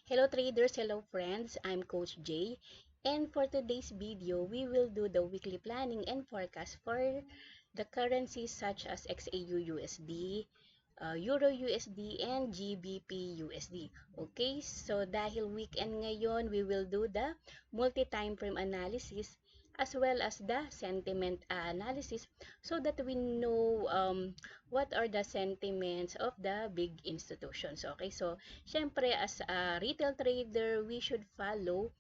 Hello traders, hello friends, I'm Coach Jay, and for today's video, we will do the weekly planning and forecast for the currencies such as XAU USD, Euro USD, and GBP USD. Okay, so dahil weekend ngayon, we will do the multi-time frame analysis as well as the sentiment analysis so that we know what are the sentiments of the big institutions. Okay, so syempre as a retail trader, we should follow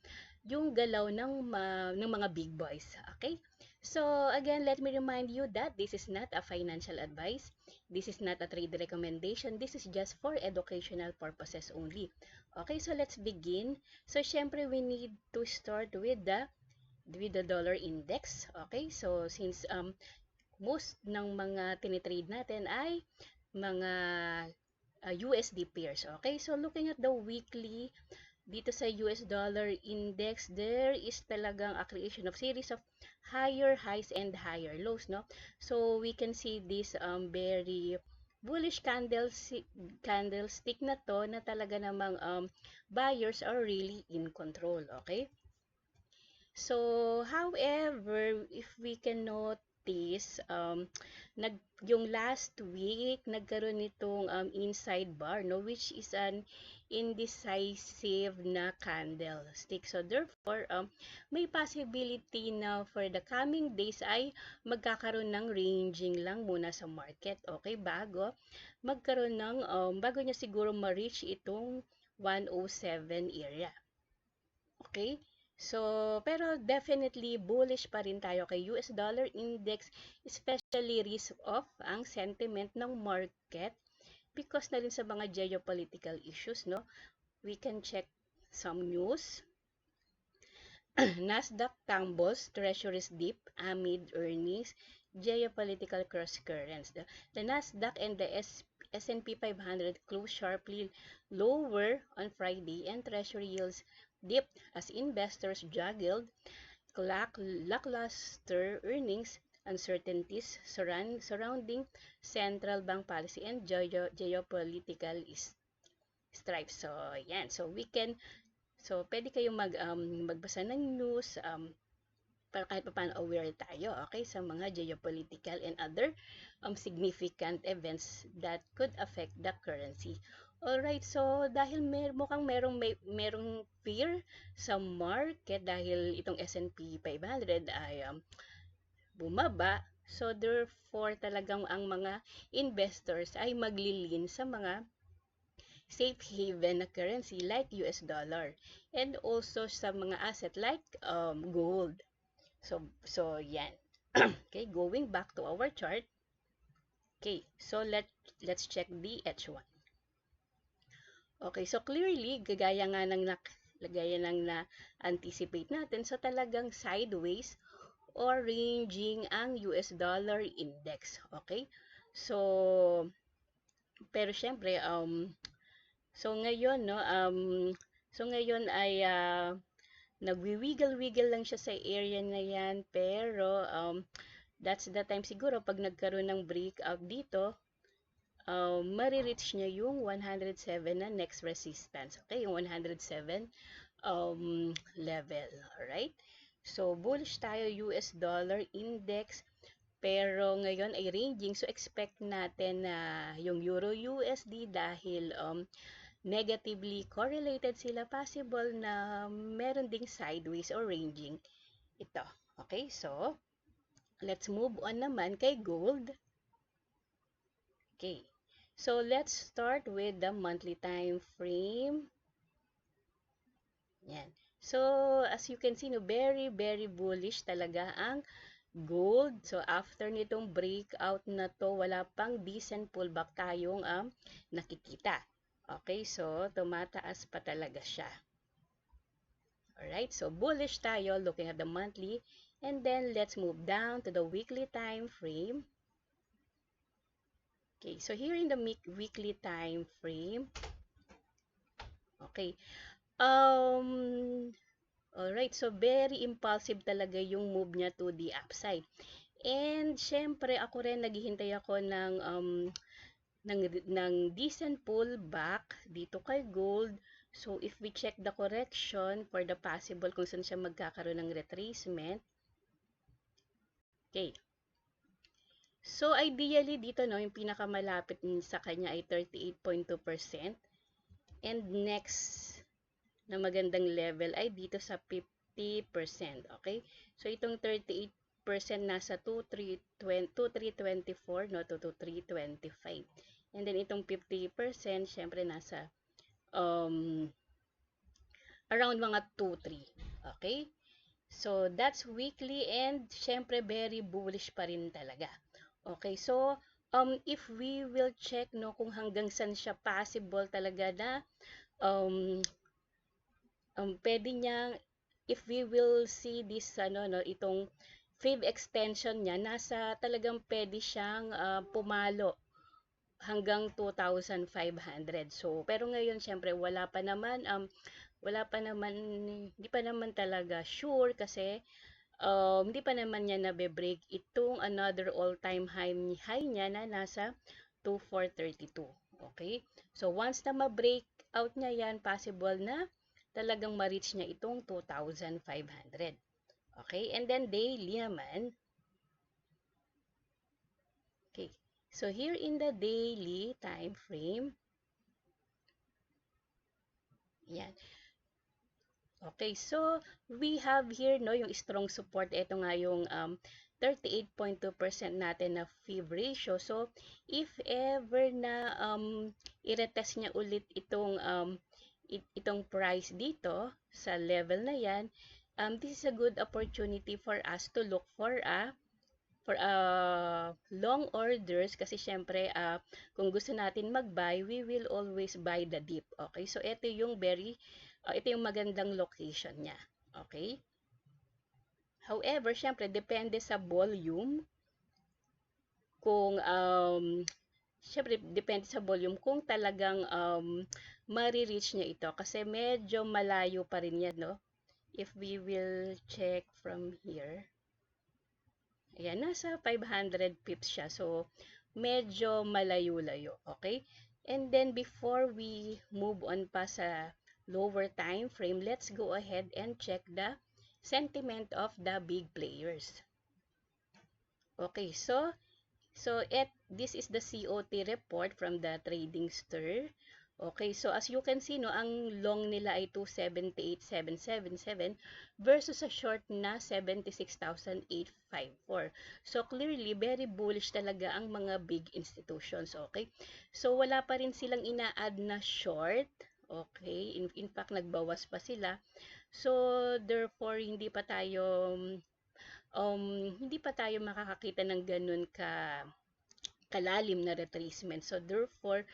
yung galaw ng mga big boys. Okay? So, again, let me remind you that this is not a financial advice. This is not a trade recommendation. This is just for educational purposes only. Okay, so let's begin. So, syempre, we need to start with the dollar index. Okay, so since most ng mga tinitrade natin ay mga USD pairs. Okay, so looking at the weekly, dito sa US dollar index, there is talagang a creation of series of higher highs and higher lows, no? So we can see this very bullish candlestick na to na talaga namang buyers are really in control, okay? So, however, if we can notice, yung last week, nagkaroon nitong inside bar, no, which is an indecisive na candlestick. So, therefore, may possibility na for the coming days ay magkakaroon ng ranging lang muna sa market, okay, bago niya siguro ma-reach itong 107 area. Okay? So, pero definitely bullish pa rin tayo kay US dollar index, especially risk off ang sentiment ng market because na rin sa mga geopolitical issues, no? We can check some news. Nasdaq tumbles, treasuries dip amid earnings, geopolitical cross currents. The Nasdaq and the S&P 500 closed sharply lower on Friday and treasury yields dipped as investors juggled lackluster earnings, uncertainties surrounding central bank policy and geopolitical strife. So, yan. So, pwede kayong magbasa ng news para kahit paano aware tayo, okay, sa mga geopolitical and other significant events that could affect the currency. Alright, so dahil mukhang merong fear sa market dahil itong S&P 500 ay bumaba, so therefore talagang ang mga investors ay maglilin sa mga safe haven na currency like US dollar and also sa mga asset like gold. So yan. Okay, going back to our chart. Okay, so let's check the H1. Okay, so clearly gaya ng na-anticipate natin, so talagang sideways or ranging ang US dollar index. Okay? So pero syempre so ngayon no ay nagwi-wiggle-wiggle lang siya sa area na yan, pero that's the time siguro pag nagkaroon ng breakout dito, marireach niya yung 107 na next resistance. Okay, yung 107 level. Alright? So, bullish tayo US dollar index, pero ngayon ay ranging. So, expect natin na yung Euro USD dahil negatively correlated sila, possible na meron ding sideways or ranging ito. Okay, so let's move on naman kay gold. Okay, so let's start with the monthly time frame. Yan. So as you can see, no, very bullish talaga ang gold. So after nitong breakout na to, wala pang decent pullback tayong nakikita. Okay, so tumataas pa talaga siya. Alright, so bullish tayo looking at the monthly. And then let's move down to the weekly time frame. Okay, so here in the weekly time frame. Okay. Alright, so very impulsive talaga yung move niya to the upside. And syempre ako rin naghihintay ako ng decent pullback dito kay gold. So, if we check the correction for the possible kung saan siya magkakaroon ng retracement, okay. So, ideally dito, no, yung pinakamalapit sa kanya ay 38.2%. And next na magandang level ay dito sa 50%. Okay? So, itong 38% nasa 2,324, no, to 2,325. And then, itong 50%, syempre nasa around mga 2-3. Okay? So, that's weekly and syempre very bullish pa rin talaga. Okay, so if we will check no kung hanggang saan siya possible talaga na pwede niyang if we will see this no itong fib extension niya nasa talagang pwede siyang pumalo hanggang 2,500. So pero ngayon syempre wala pa naman hindi pa naman talaga sure kasi hindi pa naman niya nabe-break itong another all-time high niya na nasa 2,432. Okay? So, once na ma-break out niya yan, possible na talagang ma-reach niya itong 2,500. Okay? And then, daily naman. Okay. So, here in the daily time frame, yan. Okay, so we have here no yung strong support. Ito nga yung 38.2% natin na fib ratio. So if ever na i-retest niya ulit itong price dito sa level na yan, this is a good opportunity for us to look for long orders kasi syempre kung gusto natin mag-buy, we will always buy the dip. Okay? So ito yung ito yung magandang location niya. Okay? However, syempre depende sa volume kung syempre depende sa volume kung talagang ma-reach niya ito kasi medyo malayo pa rin yan, no? If we will check from here. Ayan, nasa 500 pips siya. So, medyo malayo-layo. Okay? And then, before we move on pa sa lower time frame, let's go ahead and check the sentiment of the big players. Okay, so this is the COT report from the Trading Stir. Okay, so as you can see, no, ang long nila ay 278,777 versus a short na 76,854. So clearly, very bullish talaga ang mga big institutions. Okay, so wala pa rin silang ina-add na short. Okay, in fact, nagbawas pa sila. So therefore, hindi pa tayo makakakita ng ganun kalalim na retracement. So therefore,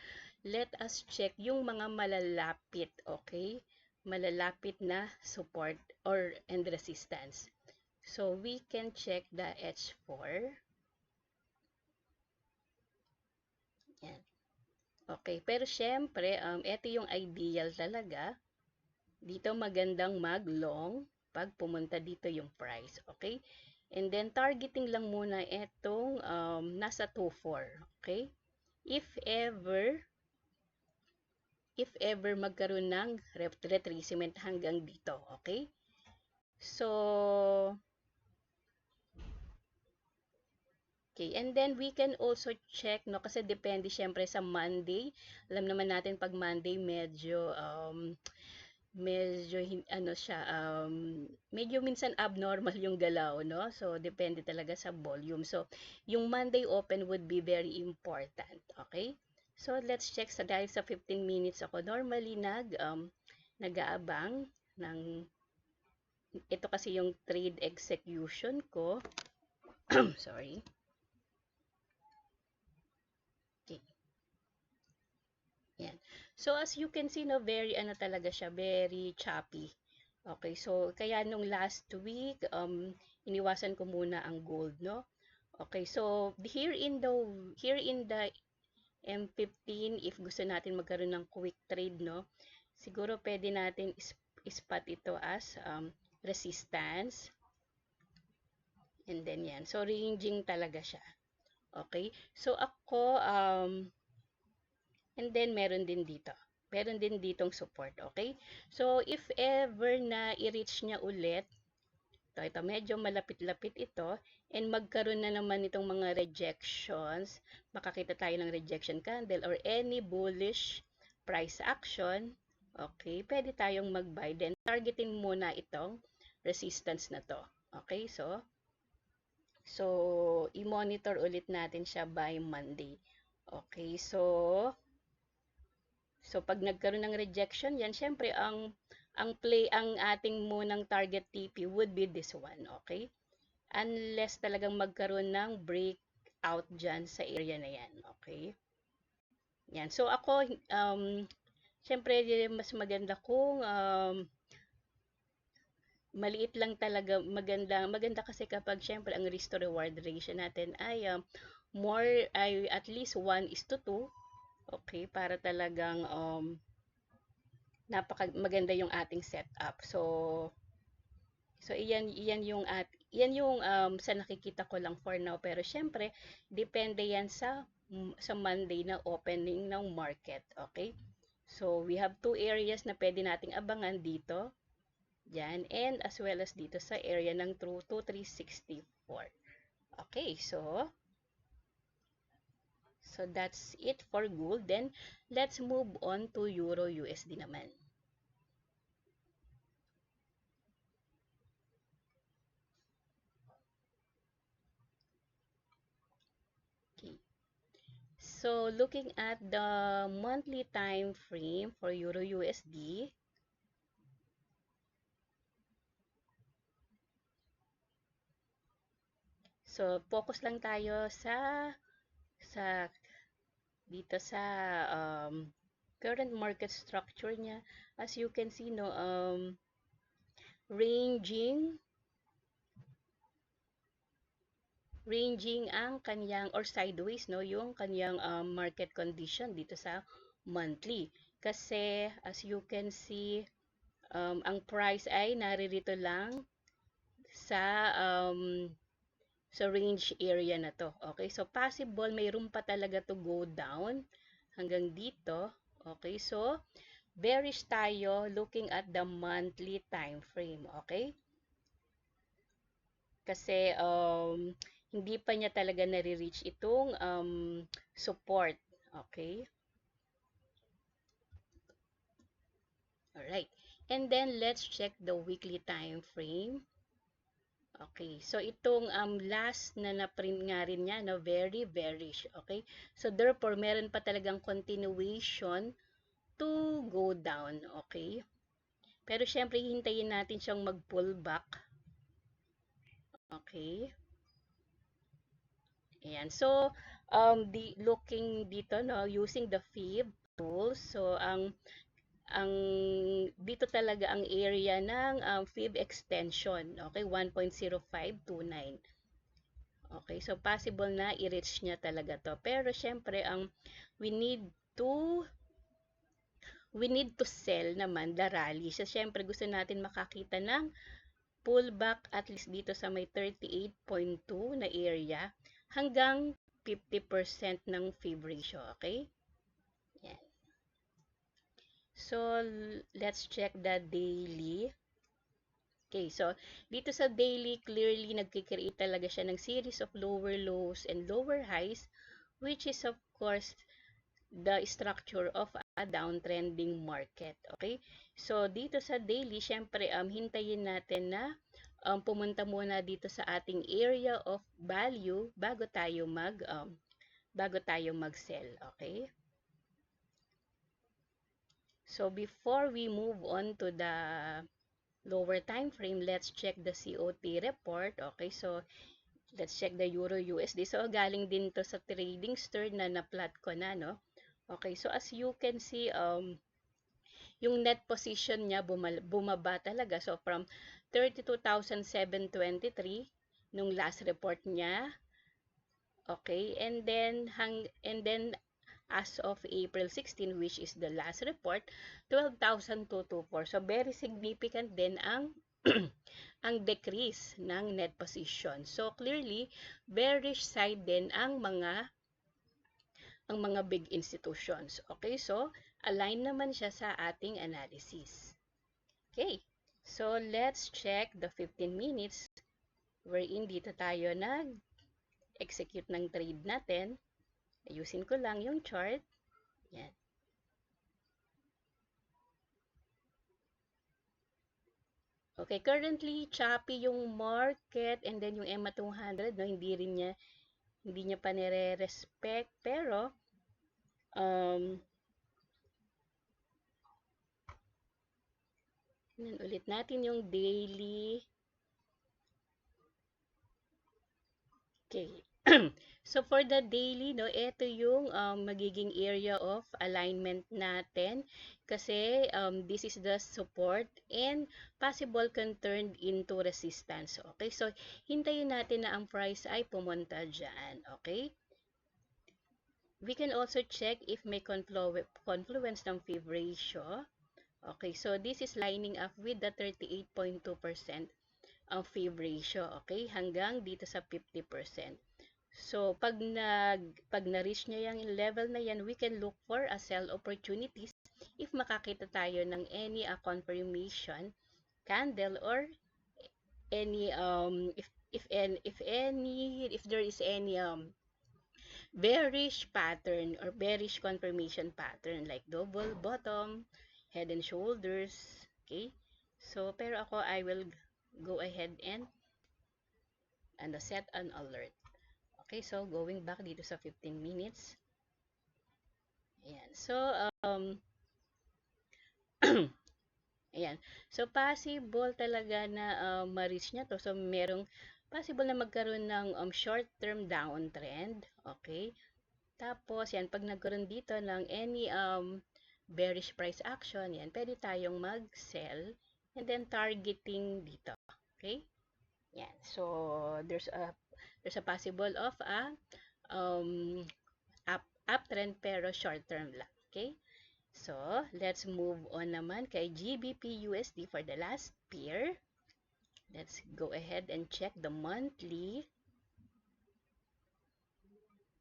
let us check yung mga malalapit, okay? Malalapit na support and resistance. So we can check the H4. Yan. Okay, pero syempre, ito yung ideal talaga. Dito magandang mag-long pag pumunta dito yung price, okay? And then, targeting lang muna itong nasa 2.4. Okay? If ever magkaroon ng retracement hanggang dito. Okay? So, okay. And then, we can also check, no? Kasi depende syempre sa Monday. Alam naman natin pag Monday, medyo medyo minsan abnormal yung galaw, no? So, depende talaga sa volume. So, yung Monday open would be very important, okay? So, let's check dahil sa 15 minutes ako normally nag-aabang ng ito kasi yung trade execution ko. Sorry. Okay. Yan. So, as you can see, no, very, talaga siya, very choppy. Okay, so, kaya nung last week, iniwasan ko muna ang gold, no? Okay, so, here in the M15, if gusto natin magkaroon ng quick trade, no? Siguro, pwede natin spot ito as resistance. And then, yan. So, ranging talaga siya. Okay, so, ako, and then, meron din dito. Meron din ditong support, okay? So, if ever na i-reach niya ulit, ito medyo malapit-lapit ito, and magkaroon na naman itong mga rejections, makakita tayo ng rejection candle or any bullish price action, okay, pwede tayong mag-buy. Then, targetin muna itong resistance na to. Okay, so i-monitor ulit natin siya by Monday. Okay, so pag nagkaroon ng rejection, yan, syempre, ang ating munang target TP would be this one, okay? Unless talagang magkaroon ng breakout dyan sa area na yan, okay? Yan. So, ako, syempre, mas maganda kung maliit lang talaga, maganda kasi kapag syempre ang risk to reward ratio natin ay at least 1:2, okay, para talagang maganda yung ating setup. So iyan yung sa nakikita ko lang for now, pero syempre depende yan sa Monday na opening ng market, okay? So we have two areas na pwede nating abangan dito. Yan, and as well as dito sa area ng 2364. Okay, so that's it for gold. Then let's move on to Euro USD naman. Okay. So looking at the monthly time frame for Euro USD, so focus lang tayo dito sa current market structure niya. As you can see, no, ranging ang kanyang, or sideways, no, yung kanyang market condition dito sa monthly. Kasi as you can see, ang price ay naririto lang sa range area na to. Okay, so possible mayroon pa talaga to go down hanggang dito. Okay, so bearish tayo looking at the monthly time frame. Okay, kasi hindi pa niya talaga nare-reach itong support. Okay, alright, and then let's check the weekly time frame. Okay, so itong last na na-print nga rin niya, no, very bearish. Okay, so therefore meron pa talagang continuation to go down. Okay, pero syempre hintayin natin siyang mag-pull back. Okay, ayan, so looking dito, no, using the fib tool, so ang dito talaga ang area ng fib extension, okay, 1.0529. Okay, so possible na i-reach niya talaga to. Pero syempre, we need to sell naman the rally. So syempre, gusto natin makakita ng pullback at least dito sa may 38.2 na area hanggang 50% ng fib ratio, okay? Yan. So let's check the daily. Okay, so dito sa daily, clearly nagkikreate talaga siya ng series of lower lows and lower highs, which is of course the structure of a downtrending market. Okay, so dito sa daily, syempre hintayin natin na pumunta muna dito sa ating area of value bago tayo mag-sell. Okay, so before we move on to the lower time frame, let's check the COT report. Okay, so let's check the Euro USD. So galing din to sa trading stern na na-plot ko na, no. Okay, so as you can see, yung net position niya bumaba talaga. So from 32,723 nung last report niya. Okay, and then as of April 16, which is the last report, 12,224. So very significant din ang ang decrease ng net position. So clearly, bearish side din ang mga big institutions. Okay, so align naman siya sa ating analysis. Okay, so let's check the 15 minutes wherein dito tayo nag-execute ng trade natin. Ayusin ko lang yung chart. Yan. Okay, currently choppy yung market and then yung EMA 200, no, hindi niya pa nire-respect, pero ulit natin yung daily. Okay. So for the daily, no, ito yung magiging area of alignment natin kasi this is the support and possible can turn into resistance. Okay, so hintayin natin na ang price ay pumunta dyan. Okay. We can also check if may confluence ng fib ratio. Okay, so this is lining up with the 38.2% ang fib ratio. Okay, hanggang dito sa 50%. So, pag na-reach niya yung level na yan, we can look for a sell opportunities if makakita tayo ng any confirmation candle or any if there is any bearish pattern or bearish confirmation pattern like double bottom, head and shoulders. Okay? So, pero ako I will go ahead and set an alert. Okay, so going back dito sa 15 minutes. Ayan. So, ayan. So, possible talaga na ma-reach niya to. So, merong possible na magkaroon ng short-term downtrend. Okay. Tapos, yan, pag nagkaroon dito ng any bearish price action, yan, pwede tayong mag-sell and then targeting dito. Okay. Yan. So, there's a possible of a uptrend pero short term lang. Okay? So, let's move on naman kay GBP USD for the last pair. Let's go ahead and check the monthly.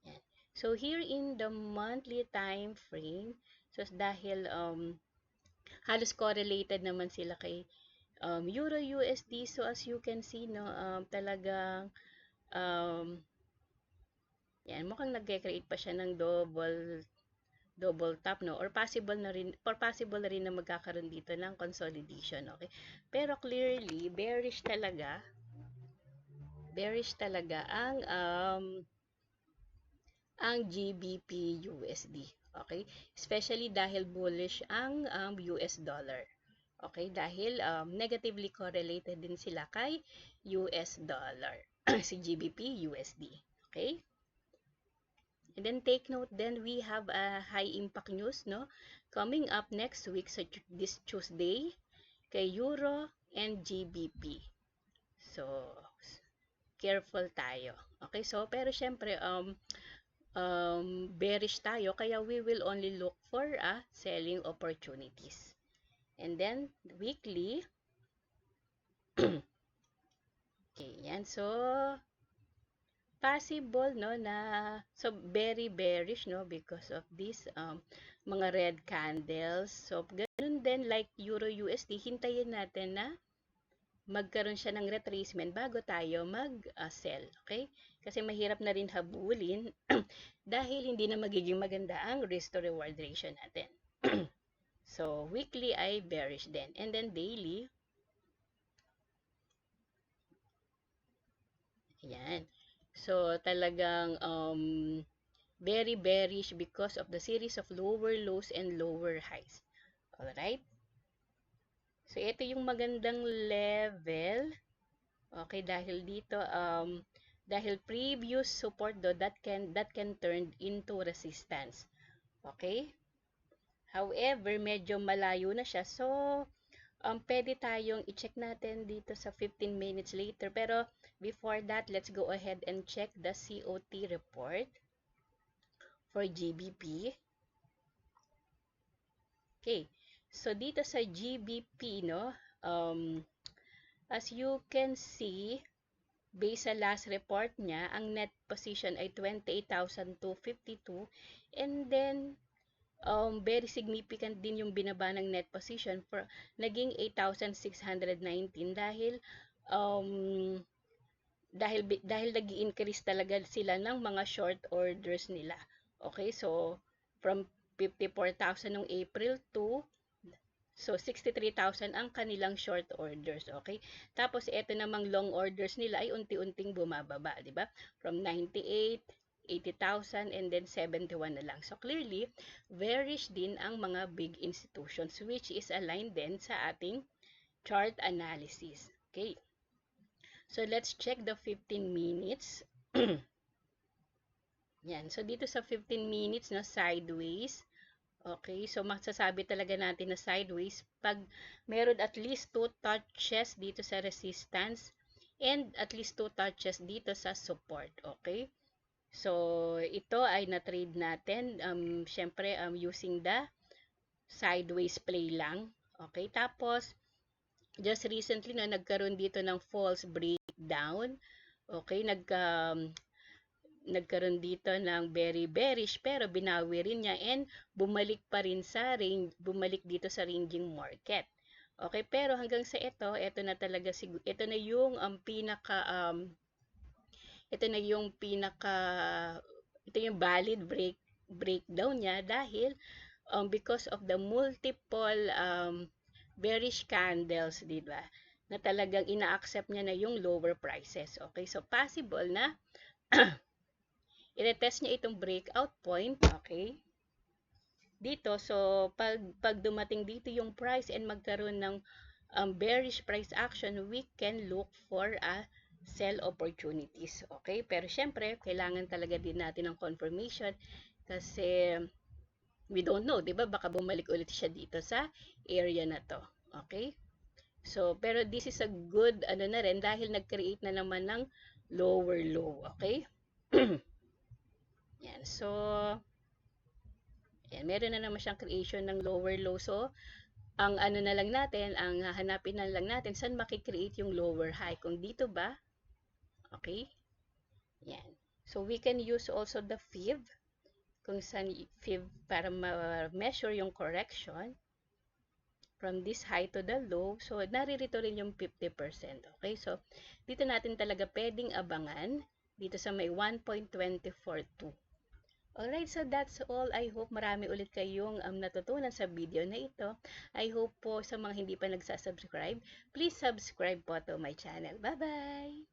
Yan. So, here in the monthly time frame, so dahil halos correlated naman sila kay Euro USD. So, as you can see, no, talagang yan, mukhang nagke-create pa siya ng double top, no, or possible na rin na magkakaroon dito ng consolidation. Okay, pero clearly bearish talaga ang GBP USD. Okay, especially dahil bullish ang US dollar. Okay, dahil negatively correlated din sila kay US dollar si GBP USD. Okay, and then take note, then we have a high impact news, no, coming up next week, so this Tuesday, kay Euro and GBP. So, careful tayo. Okay, so pero syempre bearish tayo, kaya we will only look for selling opportunities. And then weekly. Okay, yan. So, possible, no, na so very bearish, no, because of this mga red candles. So ganun din like Euro USD, hintayin natin na magkaroon siya ng retracement bago tayo mag-sell. Okay, kasi mahirap na rin habulin dahil hindi na magiging maganda ang risk to reward ratio natin. So weekly ay bearish din, and then daily, ayan. So, talagang very bearish because of the series of lower lows and lower highs. Alright? So, ito yung magandang level. Okay, dahil dito, dahil previous support do that can turn into resistance. Okay? However, medyo malayo na siya. So, pwede tayong i-check natin dito sa 15 minutes later. Pero, before that, let's go ahead and check the COT report for GBP. Okay. So, dito sa GBP, no, as you can see, based sa last report niya, ang net position ay 28,252. And then, very significant din yung binaba ng net position for naging 8,619 um, dahil nag-increase talaga sila ng mga short orders nila. Okay, so from 54,000 noong April to so 63,000 ang kanilang short orders, okay? Tapos ito namang long orders nila ay unti-unting bumababa, 'di ba? From 98, 80,000 and then 71 na lang. So clearly, bearish din ang mga big institutions which is aligned din sa ating chart analysis. Okay? So let's check the 15 minutes. Yan. So dito sa 15 minutes na sideways, okay, so masasabi talaga natin na sideways pag meron at least 2 touches dito sa resistance and at least 2 touches dito sa support, okay? So, ito ay na-trade natin, syempre, using the sideways play lang, okay? Tapos, just recently na nagkaroon dito ng false breakdown, okay? Nagkaroon dito ng very bearish pero binawi rin niya and bumalik pa rin sa range, bumalik dito sa ranging market. Okay, pero hanggang sa ito na talaga ito na yung ito yung valid breakdown niya dahil because of the multiple bearish candles, di ba? Na talagang ina-accept niya na yung lower prices. Okay, so possible na i-retest niya itong breakout point, okay? Dito, so pag dumating dito yung price and magkaroon ng bearish price action, we can look for a sell opportunities, okay? Pero syempre, kailangan talaga din natin ng confirmation kasi we don't know, 'di ba? Baka bumalik ulit siya dito sa area na to, okay? So, pero this is a good ano na rin dahil nag-create na naman ng lower low, okay? Yan. So, yan, meron na naman siyang creation ng lower low. So, ang ano na lang natin, ang hahanapin na lang natin, saan makikreate yung lower high. Kung dito ba, okay? Yan. So, we can use also the fib, kung saan fib para ma-measure yung correction from this high to the low. So, naririto rin yung 50%. Okay? So, dito natin talaga pwedeng abangan dito sa may 1.242. Alright, so that's all. I hope marami ulit kayong natutunan sa video na ito. I hope po sa mga hindi pa nagsasubscribe, please subscribe po to my channel. Bye-bye!